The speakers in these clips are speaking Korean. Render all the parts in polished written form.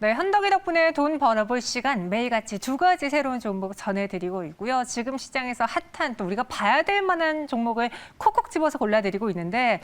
네, 한덕이 덕분에 돈 벌어볼 시간 매일같이 두 가지 새로운 종목 전해드리고 있고요. 지금 시장에서 핫한 또 우리가 봐야 될 만한 종목을 콕콕 집어서 골라드리고 있는데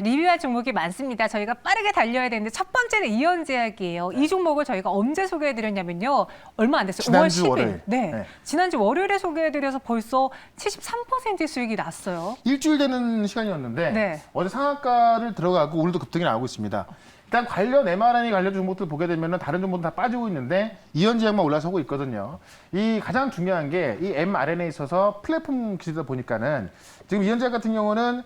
리뷰할 종목이 많습니다. 저희가 빠르게 달려야 되는데 첫 번째는 이현제약이에요. 이 종목을 저희가 언제 소개해드렸냐면요. 얼마 안 됐어요. 지난주 5월 10일. 월요일. 네. 지난주 월요일에 소개해드려서 벌써 73% 수익이 났어요. 일주일 되는 시간이었는데 네. 어제 상한가를 들어가고 오늘도 급등이 나오고 있습니다. 일단 관련 mRNA 관련 종목들 보게 되면 다른 종목들 다 빠지고 있는데 이현제약만 올라서고 있거든요. 이 가장 중요한 게 이 mRNA에 있어서 플랫폼 기술이다 보니까는 지금 이현제약 같은 경우는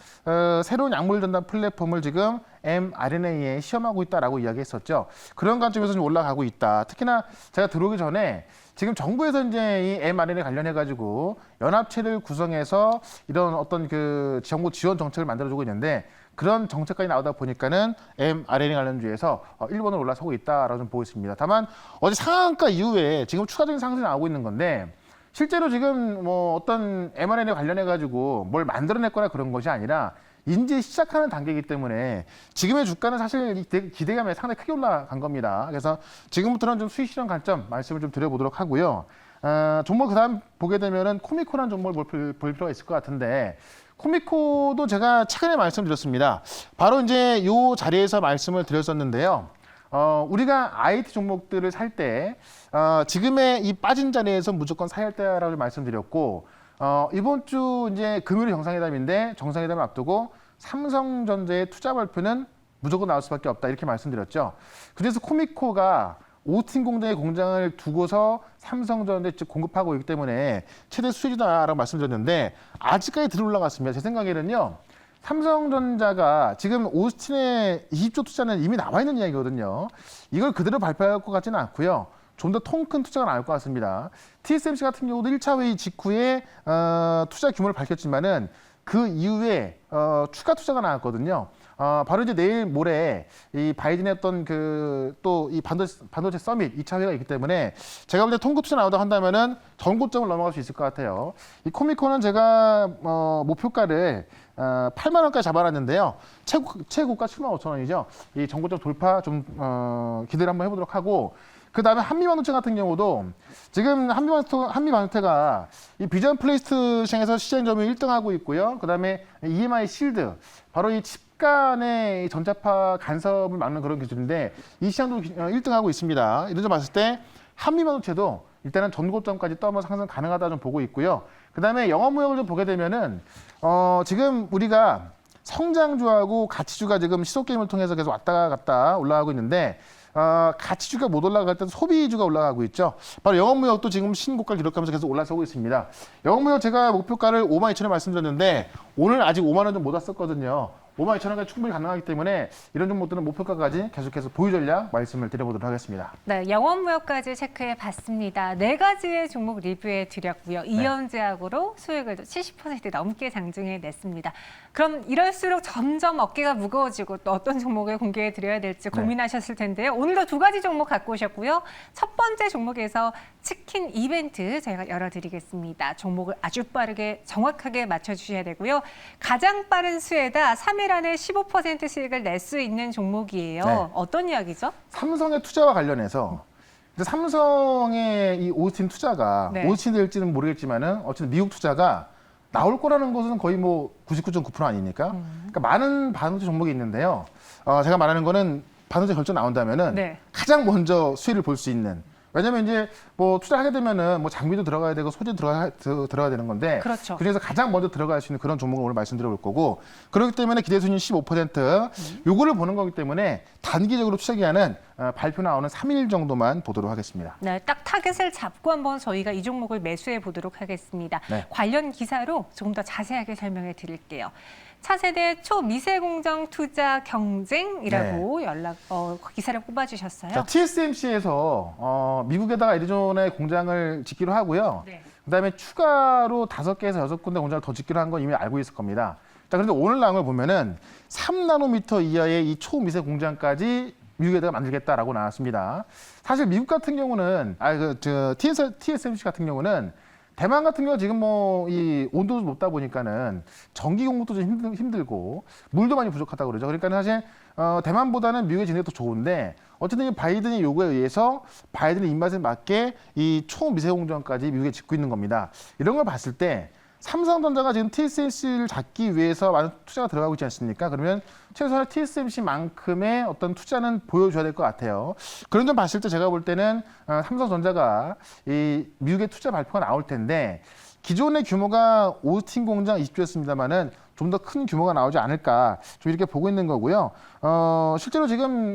새로운 약물 전달 플랫폼을 지금 mRNA에 시험하고 있다라고 이야기했었죠. 그런 관점에서 좀 올라가고 있다. 특히나 제가 들어오기 전에 지금 정부에서 이제 이 mRNA 관련해 가지고 연합체를 구성해서 이런 어떤 그 정부 지원 정책을 만들어주고 있는데 그런 정책까지 나오다 보니까는 mRNA 관련주에서 1번으로 올라서고 있다라고 좀 보고 있습니다. 다만 어제 상한가 이후에 지금 추가적인 상승이 나오고 있는 건데 실제로 지금 뭐 어떤 mRNA 관련해 가지고 뭘 만들어냈거나 그런 것이 아니라 이제 시작하는 단계이기 때문에 지금의 주가는 사실 기대감에 상당히 크게 올라간 겁니다. 그래서 지금부터는 좀 수익 실현 관점 말씀을 좀 드려보도록 하고요. 종목 그다음 보게 되면은 코미코라는 종목을 볼 필요가 있을 것 같은데 코미코도 제가 최근에 말씀드렸습니다. 바로 이제 이 자리에서 말씀을 드렸었는데요. 우리가 IT 종목들을 살 때 지금의 이 빠진 자리에서 무조건 사야 할 때라고 말씀드렸고 이번 주 이제 금요일 정상회담인데 정상회담을 앞두고 삼성전자의 투자 발표는 무조건 나올 수밖에 없다 이렇게 말씀드렸죠. 그래서 코미코가 오스틴 공장에 공장을 두고서 삼성전자에 공급하고 있기 때문에 최대 수익이다라고 말씀드렸는데 아직까지 들어 올라갔습니다. 제 생각에는요. 삼성전자가 지금 오스틴에 20조 투자는 이미 나와 있는 이야기거든요. 이걸 그대로 발표할 것 같지는 않고요. 좀 더 통 큰 투자가 나올 것 같습니다. TSMC 같은 경우도 1차 회의 직후에 투자 규모를 밝혔지만은 그 이후에 추가 투자가 나왔거든요. 바로 이제 내일 모레 이 바이든의 어떤 그 또 이 반도체 서밋 2차 회의가 있기 때문에 제가 볼 때 통급 투자 나오다 한다면은 전고점을 넘어갈 수 있을 것 같아요. 이 코미코는 제가 목표가를 8만 원까지 잡아놨는데요. 최고가 7만 5천 원이죠. 이 전고점 돌파 좀 기대를 한번 해보도록 하고 그 다음에 한미반도체 같은 경우도 지금 한미반도체가 이 비전 플레이스트 시장에서 시장 점유율 1등하고 있고요. 그 다음에 EMI 실드 바로 이 칩 간의 전자파 간섭을 막는 그런 기술인데 이 시장도 1등하고 있습니다. 이런 점 봤을 때 한미반도체도 일단은 전고점까지 또 한번 상승 가능하다 좀 보고 있고요. 그 다음에 영업무역을 좀 보게 되면은 지금 우리가 성장주하고 가치주가 지금 시소게임을 통해서 계속 왔다 갔다 올라가고 있는데 가치주가 못 올라갈 때는 소비주가 올라가고 있죠. 바로 영업무역도 지금 신고가를 기록하면서 계속 올라서고 있습니다. 영업무역 제가 목표가를 52,000원 말씀드렸는데 오늘 아직 5만 원 좀 못 왔었거든요. 52,000원까지 충분히 가능하기 때문에 이런 종목들은 목표가까지 계속해서 보유 전략 말씀을 드려보도록 하겠습니다. 네, 영업무역까지 체크해 봤습니다. 4가지의 종목 리뷰해 드렸고요. 이현제약으로 수익을 70% 넘게 장중해 냈습니다. 그럼 이럴수록 점점 어깨가 무거워지고 또 어떤 종목을 공개해 드려야 될지 고민하셨을 텐데요. 오늘도 2가지 종목 갖고 오셨고요. 첫 번째 종목에서 치킨 이벤트 저희가 열어드리겠습니다. 종목을 아주 빠르게 정확하게 맞춰주셔야 되고요. 가장 빠른 수에다 3일 안에 15% 수익을 낼 수 있는 종목이에요. 네. 어떤 이야기죠? 삼성의 투자와 관련해서 삼성의 이 오스틴 투자가 오스틴 될지는 모르겠지만은 어쨌든 미국 투자가 나올 거라는 것은 거의 뭐 99.9% 아닙니까? 그러니까 많은 반도체 종목이 있는데요. 제가 말하는 거는 반도체 결정 나온다면은 가장 먼저 수혜를 볼 수 있는. 왜냐면 이제 뭐 투자하게 되면은 뭐 장비도 들어가야 되고 소재 들어가야 되는 건데 그렇죠. 그래서 가장 먼저 들어갈 수 있는 그런 종목을 오늘 말씀드려 볼 거고 그렇기 때문에 기대 수익률 15% 요거를 보는 거기 때문에 단기적으로 투자 기한은 발표 나오는 3일 정도만 보도록 하겠습니다. 네, 딱 타겟을 잡고 한번 저희가 이 종목을 매수해 보도록 하겠습니다. 관련 기사로 조금 더 자세하게 설명해 드릴게요. 차세대 초미세공정 투자 경쟁이라고 기사를 뽑아주셨어요. 자, TSMC에서 미국에다가 애리조나에 공장을 짓기로 하고요. 그다음에 추가로 5개에서 6군데 공장을 더 짓기로 한 건 이미 알고 있을 겁니다. 자, 그런데 오늘 나온 걸 보면은 3나노미터 이하의 이 초미세 공장까지 미국에다가 만들겠다라고 나왔습니다. 사실 미국 같은 경우는 TSMC 같은 경우는 대만 같은 경우 지금 뭐 이 온도도 높다 보니까는 전기 공급도 좀 힘들고 물도 많이 부족하다고 그러죠. 그러니까 사실 대만보다는 미국의 진행이 더 좋은데 어쨌든 이 바이든의 요구에 의해서 바이든의 입맛에 맞게 이 초미세공정까지 미국에 짓고 있는 겁니다. 이런 걸 봤을 때 삼성전자가 지금 TSMC를 잡기 위해서 많은 투자가 들어가고 있지 않습니까? 그러면 최소한 TSMC만큼의 어떤 투자는 보여줘야 될 것 같아요. 그런 점 봤을 때 제가 볼 때는 삼성전자가 이 미국의 투자 발표가 나올 텐데 기존의 규모가 오스틴 공장 20조였습니다만은 좀 더 큰 규모가 나오지 않을까 좀 이렇게 보고 있는 거고요. 실제로 지금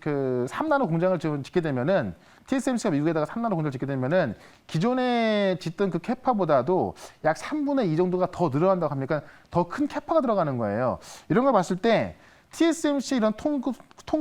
그 3나노 공장을 지금 짓게 되면은 TSMC가 미국에다가 3나노 공장을 짓게 되면은 기존에 짓던 그 캐파보다도 약 3분의 2 정도가 더 늘어난다고 합니까? 더 큰 캐파가 들어가는 거예요. 이런 걸 봤을 때 TSMC 이런 통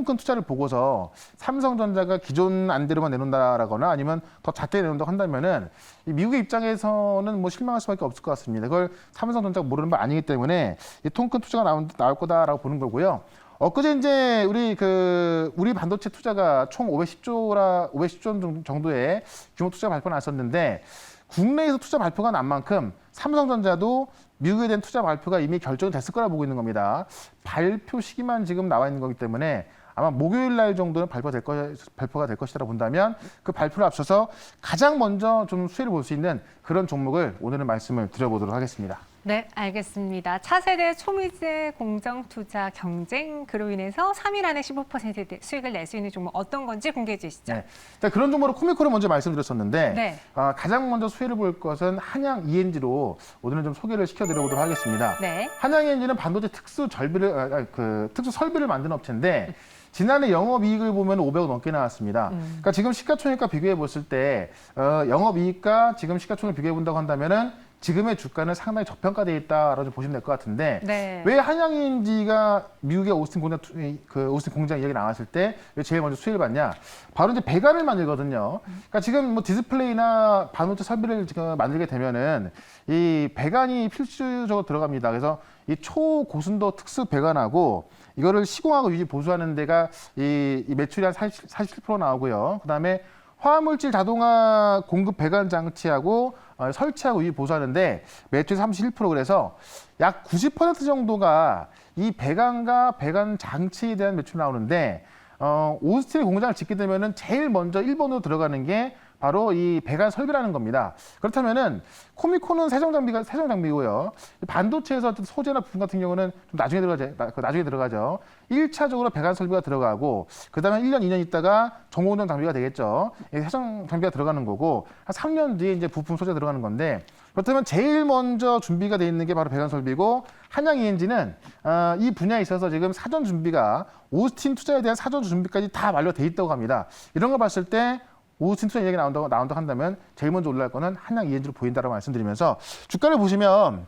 큰 투자를 보고서 삼성전자가 기존 안대로만 내놓는다라거나 아니면 더 작게 내놓는다고 한다면은 이 미국의 입장에서는 뭐 실망할 수밖에 없을 것 같습니다. 그걸 삼성전자가 모르는 바 아니기 때문에 이 통 큰 투자가 나올 거다라고 보는 거고요. 엊그제 이제 우리 반도체 투자가 총 510조 정도의 규모 투자 발표가 났었는데 국내에서 투자 발표가 난 만큼 삼성전자도 미국에 대한 투자 발표가 이미 결정이 됐을 거라 보고 있는 겁니다. 발표 시기만 지금 나와 있는 거기 때문에 아마 목요일 날 정도는 발표가 될 것이라 본다면 그 발표를 앞서서 가장 먼저 좀 수혜를 볼 수 있는 그런 종목을 오늘은 말씀을 드려보도록 하겠습니다. 네, 알겠습니다. 차세대 초미세 공정 투자 경쟁 그로 인해서 3일 안에 15% 수익을 낼 수 있는 종목 어떤 건지 공개해 주시죠. 네. 자, 그런 종목으로 코미코를 먼저 말씀드렸었는데 네. 가장 먼저 수혜를 볼 것은 한양 ENG로 오늘은 좀 소개를 시켜드려보도록 하겠습니다. 네. 한양 ENG는 반도체 특수 설비를 만드는 업체인데 지난해 영업이익을 보면 500억 넘게 나왔습니다. 그러니까 지금 시가총액과 비교해 봤을 때 영업이익과 지금 시가총액 비교해 본다고 한다면은 지금의 주가는 상당히 저평가되어 있다라고 보시면 될 것 같은데 네. 왜 한양인지가 미국의 오스틴 공장 이야기 나왔을 때 왜 제일 먼저 수혜를 받냐? 바로 이제 배관을 만들거든요. 그러니까 지금 뭐 디스플레이나 반도체 설비를 지금 만들게 되면은 이 배관이 필수적으로 들어갑니다. 그래서 이 초고순도 특수 배관하고 이거를 시공하고 유지 보수하는 데가 이 매출이 한 47% 나오고요. 그다음에 화학물질 자동화 공급 배관 장치하고 설치하고 유지 보수하는데 매출 31% 그래서 약 90% 정도가 이 배관과 배관 장치에 대한 매출이 나오는데 오스틴 공장을 짓게 되면은 제일 먼저 1번으로 들어가는 게 바로 이 배관 설비라는 겁니다. 그렇다면은 코미코는 세정 장비고요. 반도체에서 소재나 부품 같은 경우는 좀 나중에 들어가죠. 1차적으로 배관 설비가 들어가고 그다음에 1년, 2년 있다가 정공정 장비가 되겠죠. 세정 장비가 들어가는 거고 한 3년 뒤에 이제 부품 소재 들어가는 건데 그렇다면 제일 먼저 준비가 돼 있는 게 바로 배관 설비고 한양 ENG는 이 분야에 있어서 지금 사전 준비가 오스틴 투자에 대한 사전 준비까지 다 완료돼 있다고 합니다. 이런 걸 봤을 때 오스틴 투자 얘기가 나온다고 한다면 제일 먼저 올라갈 거는 한양 ENG로 보인다라고 말씀드리면서 주가를 보시면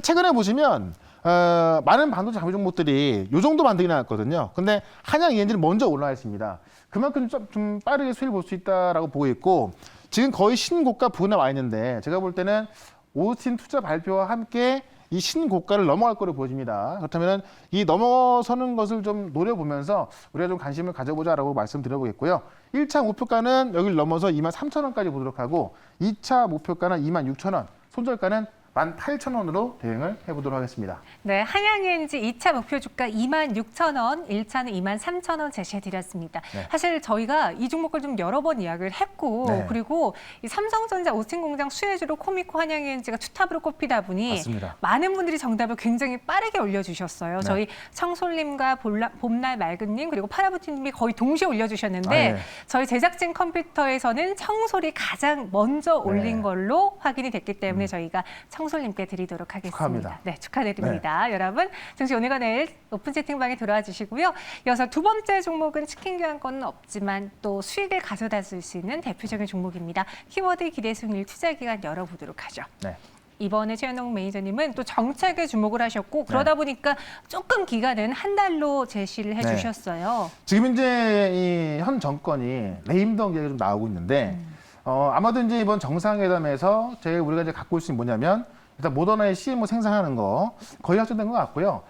최근에 보시면 많은 반도체 장비 종목들이 이 정도 반등이 나왔거든요. 근데 한양 ENG는 먼저 올라와 있습니다. 그만큼 좀 빠르게 수익을 볼 수 있다라고 보고 있고 지금 거의 신고가 부근에 와 있는데 제가 볼 때는 오스틴 투자 발표와 함께 이 신고가를 넘어갈 거로 보여집니다. 그렇다면 이 넘어서는 것을 좀 노려보면서 우리가 좀 관심을 가져보자라고 말씀드려보겠고요. 1차 목표가는 여기를 넘어서 23,000원까지 보도록 하고 2차 목표가는 26,000원, 손절가는 18,000원으로 대응을 해보도록 하겠습니다. 네, 한양ENG 2차 목표 주가 26,000원, 1차는 23,000원 제시해드렸습니다. 네. 사실 저희가 이 종목을 좀 여러 번 이야기를 했고 네. 그리고 이 삼성전자 오스틴 공장 수혜주로 코미코 한양ENG가 투탑으로 꼽히다 보니 맞습니다. 많은 분들이 정답을 굉장히 빠르게 올려주셨어요. 네. 저희 청솔님과 봄날 맑은님 그리고 파라부티님이 거의 동시에 올려주셨는데 네. 저희 제작진 컴퓨터에서는 청솔이 가장 먼저 올린 네. 걸로 확인이 됐기 때문에 저희가 청솔님께 드리도록 하겠습니다. 축하합니다. 네, 축하드립니다. 여러분, 증시 오늘과 내일 오픈 채팅방에 들어와 주시고요. 이어서 두 번째 종목은 치킨 교환권은 없지만 또 수익을 가져다 줄 수 있는 대표적인 종목입니다. 키워드 기대승일 투자기간 열어보도록 하죠. 네. 이번에 최현웅 매니저님은 또 정책에 주목을 하셨고 그러다 보니까 조금 기간은 한 달로 제시를 해주셨어요. 지금 이제 이 현 정권이 레임덕 얘기가 좀 나오고 있는데 아마도 이제 이번 정상회담에서 제일 우리가 이제 갖고 올 수 있는 뭐냐면 일단 모더나의 CMO 생산하는 거 거의 확정된 것 같고요.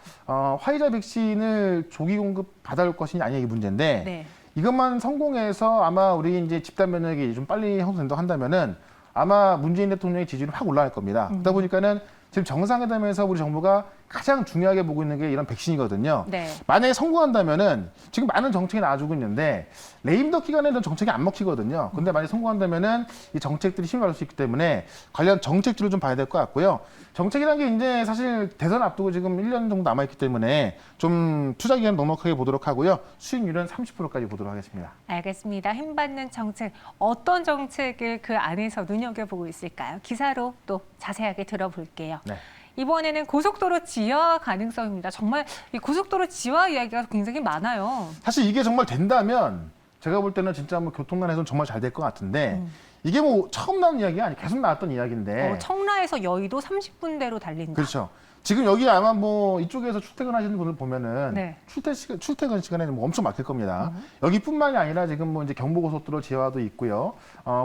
화이자 백신을 조기 공급 받아올 것이냐 아니냐 이게 문제인데 네. 이것만 성공해서 아마 우리 이제 집단 면역이 좀 빨리 형성된다고 한다면은 아마 문재인 대통령의 지지율이 확 올라갈 겁니다. 그러다 보니까는 지금 정상회담에서 우리 정부가 가장 중요하게 보고 있는 게 이런 백신이거든요. 네. 만약에 성공한다면은 지금 많은 정책이 나와주고 있는데 레임덕 기간에는 정책이 안 먹히거든요. 근데 만약에 성공한다면은 이 정책들이 힘을 받을 수 있기 때문에 관련 정책들을 좀 봐야 될 것 같고요. 정책이라는 게 이제 사실 대선 앞두고 지금 1년 정도 남아있기 때문에 좀 투자 기간 넉넉하게 보도록 하고요. 수익률은 30%까지 보도록 하겠습니다. 알겠습니다. 힘받는 정책, 어떤 정책을 그 안에서 눈여겨보고 있을까요? 기사로 또 자세하게 들어볼게요. 네. 이번에는 고속도로 지하 가능성입니다. 정말 이 고속도로 지하 이야기가 굉장히 많아요. 사실 이게 정말 된다면 제가 볼 때는 진짜 뭐 교통난에서는 정말 잘 될 것 같은데 이게 뭐 처음 나온 이야기가 아니 계속 나왔던 이야기인데 청라에서 여의도 30분대로 달린다. 그렇죠. 지금 여기 아마 뭐 이쪽에서 출퇴근하시는 분들 보면은 네. 출퇴근 시간에는 뭐 엄청 막힐 겁니다. 여기뿐만이 아니라 지금 뭐 이제 경부고속도로 지하도 있고요.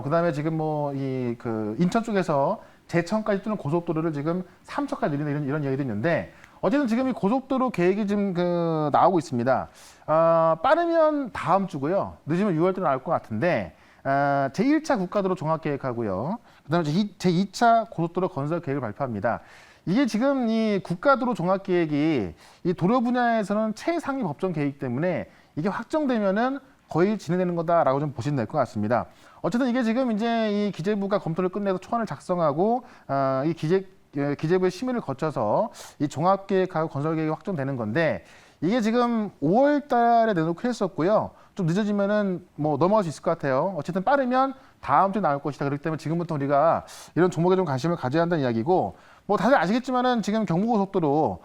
그다음에 지금 뭐 이 그 인천 쪽에서 제천까지 뜨는 고속도로를 지금 3차까지 늘리는 이런 이야기도 있는데 어쨌든 지금 이 고속도로 계획이 지금 그 나오고 있습니다. 빠르면 다음 주고요. 늦으면 6월 때 나올 것 같은데 제1차 국가도로 종합계획하고요. 그다음에 제2차 고속도로 건설 계획을 발표합니다. 이게 지금 이 국가도로 종합계획이 이 도로 분야에서는 최상위 법정 계획이기 때문에 이게 확정되면은 거의 진행되는 거다라고 좀 보시면 될 것 같습니다. 어쨌든 이게 지금 이제 이 기재부가 검토를 끝내서 초안을 작성하고 이 기재부의 심의를 거쳐서 이 종합계획하고 건설계획이 확정되는 건데 이게 지금 5월 달에 내놓고 했었고요. 좀 늦어지면은 뭐 넘어갈 수 있을 것 같아요. 어쨌든 빠르면 다음 주에 나올 것이다. 그렇기 때문에 지금부터 우리가 이런 종목에 좀 관심을 가져야 한다는 이야기고 뭐 다들 아시겠지만은 지금 경부고속도로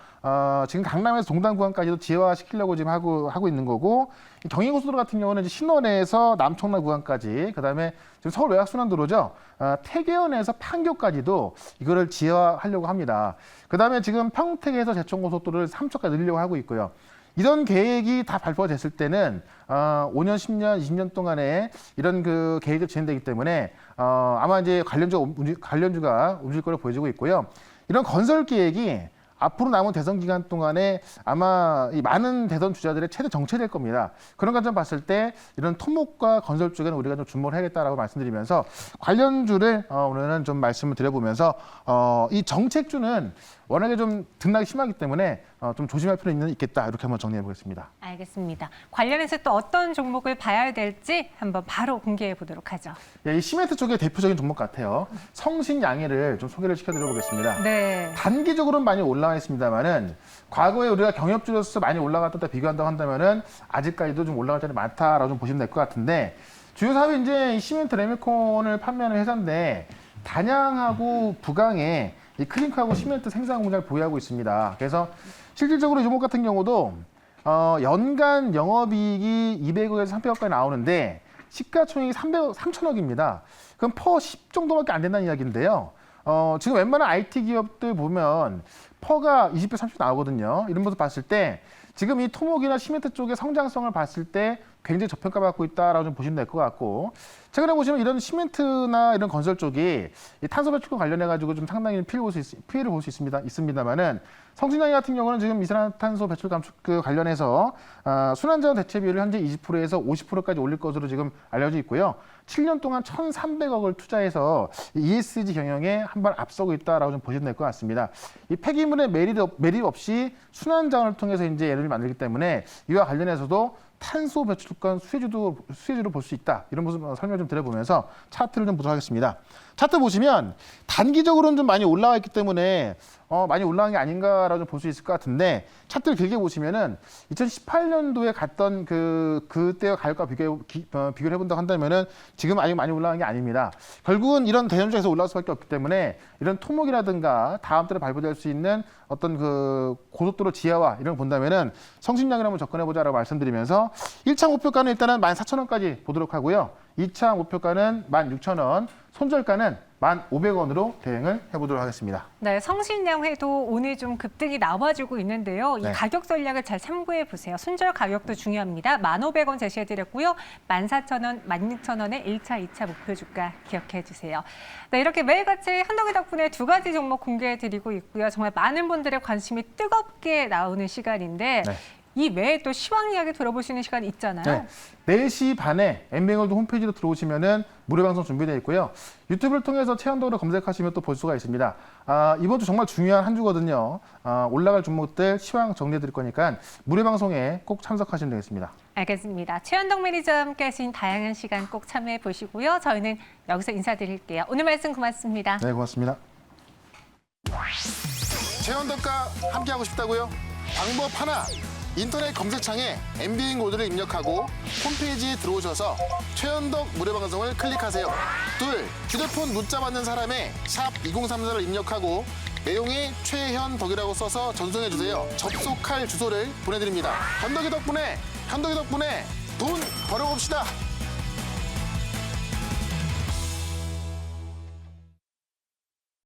지금 강남에서 동단 구간까지도 지하화시키려고 지금 하고 있는 거고 경인고속도로 같은 경우는 이제 신원에서 남청라 구간까지 그다음에 지금 서울 외곽순환도로죠. 태계원에서 판교까지도 이거를 지하화하려고 합니다. 그다음에 지금 평택에서 제천고속도로를 3차까지 늘리려고 하고 있고요. 이런 계획이 다 발표가 됐을 때는 5년, 10년, 20년 동안에 이런 그 계획이 진행되기 때문에 아마 이제 관련주가 움직일 거로 보여지고 있고요. 이런 건설 계획이 앞으로 남은 대선 기간 동안에 아마 이 많은 대선 주자들의 최대 정체될 겁니다. 그런 관점 봤을 때 이런 토목과 건설 쪽에는 우리가 좀 주목을 해야겠다라고 말씀드리면서 관련주를 오늘은 좀 말씀을 드려보면서 이 정책주는 워낙에 좀 등락이 심하기 때문에 좀 조심할 필요는 있겠다 이렇게 한번 정리해 보겠습니다. 알겠습니다. 관련해서 또 어떤 종목을 봐야 될지 한번 바로 공개해 보도록 하죠. 이 시멘트 쪽의 대표적인 종목 같아요. 성신양해를 좀 소개를 시켜드려 보겠습니다. 네. 단기적으로는 많이 올라와 있습니다만은 과거에 우리가 경협주로서 많이 올라갔던 때 비교한다고 한다면은 아직까지도 좀 올라갈 자리 많다라고 좀 보시면 될 것 같은데 주요 사업이 이제 이 시멘트 레미콘을 판매하는 회사인데 단양하고 부강에 이 크링크하고 시멘트 생산 공장을 보유하고 있습니다. 그래서 실질적으로 이 종목 같은 경우도 연간 영업이익이 200억에서 300억까지 나오는데 시가총액이 3천억입니다. 그럼 퍼 10 정도밖에 안 된다는 이야기인데요. 지금 웬만한 IT 기업들 보면 퍼가 20배, 30배 나오거든요. 이런 모습 봤을 때 지금 이 토목이나 시멘트 쪽의 성장성을 봤을 때 굉장히 저평가받고 있다라고 좀 보시면 될 것 같고 최근에 보시면 이런 시멘트나 이런 건설 쪽이 이 탄소 배출과 관련해 가지고 좀 상당히 피해를 볼 수 있습니다만은 성신양해 같은 경우는 지금 이산화탄소 배출 감축 관련해서 순환자원 대체비율을 현재 20%에서 50%까지 올릴 것으로 지금 알려져 있고요. 7년 동안 1,300억을 투자해서 ESG 경영에 한 발 앞서고 있다라고 좀 보시면 될 것 같습니다. 이 폐기물의 매립 없이 순환자원을 통해서 이제 에너지를 만들기 때문에 이와 관련해서도 탄소 배출권 수혜주로 볼 수 있다. 이런 모습 설명 좀 드려보면서 차트를 좀 보도록 하겠습니다. 차트 보시면 단기적으로는 좀 많이 올라와 있기 때문에 많이 올라간 게 아닌가라고 볼 수 있을 것 같은데 차트를 길게 보시면은 2018년도에 갔던 그때와 가격과 비교를 해본다고 한다면은 지금 아직 많이 올라간 게 아닙니다. 결국은 이런 대전주에서 올라올 수밖에 없기 때문에 이런 토목이라든가 다음 달에 발표될 수 있는 어떤 그 고속도로 지하화 이런 걸 본다면은 성신양을 한번 접근해보자라고 말씀드리면서 1차 목표가는 일단은 14,000원까지 보도록 하고요. 2차 목표가는 16,000원, 손절가는 1,500원으로 대응을 해보도록 하겠습니다. 네, 성신양해도 오늘 좀 급등이 나와주고 있는데요. 이 네. 가격 전략을 잘 참고해 보세요. 순절 가격도 중요합니다. 1,500원 제시해드렸고요. 14,000원, 16,000원의 1차, 2차 목표 주가 기억해 주세요. 네, 이렇게 매일같이 한덕이 덕분에 두 가지 종목 공개해드리고 있고요. 정말 많은 분들의 관심이 뜨겁게 나오는 시간인데 네. 이 외에 또 시황 이야기 들어보시는 시간이 있잖아요. 네. 4시 반에 MBN골드 홈페이지로 들어오시면은 무료 방송 준비되어 있고요. 유튜브를 통해서 최현덕으로 검색하시면 또 볼 수가 있습니다. 이번 주 정말 중요한 한 주거든요. 올라갈 종목들 시황 정리해 드릴 거니까 무료 방송에 꼭 참석하시면 되겠습니다. 알겠습니다. 최현덕 매니저와 함께 하신 다양한 시간 꼭 참여해 보시고요. 저희는 여기서 인사드릴게요. 오늘 말씀 고맙습니다. 네, 고맙습니다. 최현덕과 함께하고 싶다고요? 방법 하나. 인터넷 검색창에 MBN 골드를 입력하고 홈페이지에 들어오셔서 최현덕 무료 방송을 클릭하세요. 둘, 휴대폰 문자 받는 사람에 샵 2034를 입력하고 내용에 최현덕이라고 써서 전송해 주세요. 접속할 주소를 보내드립니다. 현덕이 덕분에 돈 벌어봅시다.